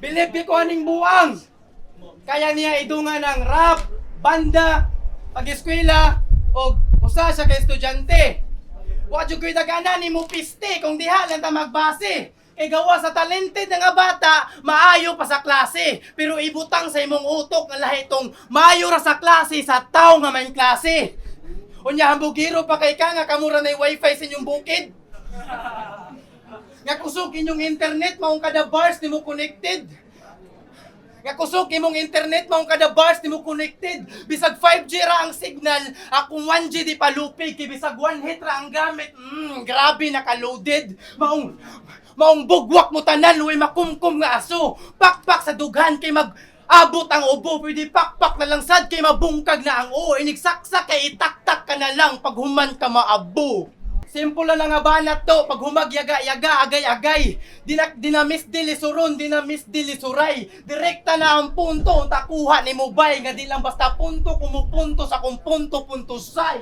Bilib ko aning buang. Kaya niya idungan ng rap, banda, pag-eskwela, o usa siya kay estudyante. Wa jud ko'y dagana ni mo piste kung diha lang ta magbase. Kay gawa sa talented nga bata, maayo pa sa klase. Pero ibutang sa imong utok nga lahi tong maayo ra sa klase sa tawo nga may klase. Unya hambugiro pa kay ka nga kamura na wifi sa inyong bukid. Nga kusog inyong internet, maong kada bars ni mo connected. Nga kusog imong internet, maong kada bars ni mo connected. Bisag 5G ra ang signal, akong 1G di palupig, kay bisag 1 hit ra ang gamit. Grabe naka-loaded. Maong bugwak mo tanan, way makumkum nga aso. Pakpak sa dughan kay abot ang ubo, pwede pakpak na lang sad kay mabungkag na ang o. Inigsaksak kay itaktak ka na lang pag human ka maabo. Simple lang nga banat to, pag humagyaga-yaga, agay-agay. Di na misdilisuron, di na misdilisuray. Direkta na ang punto, takuha ni Mobay, nga di lang basta punto, kumupunto sa kung punto-punto say.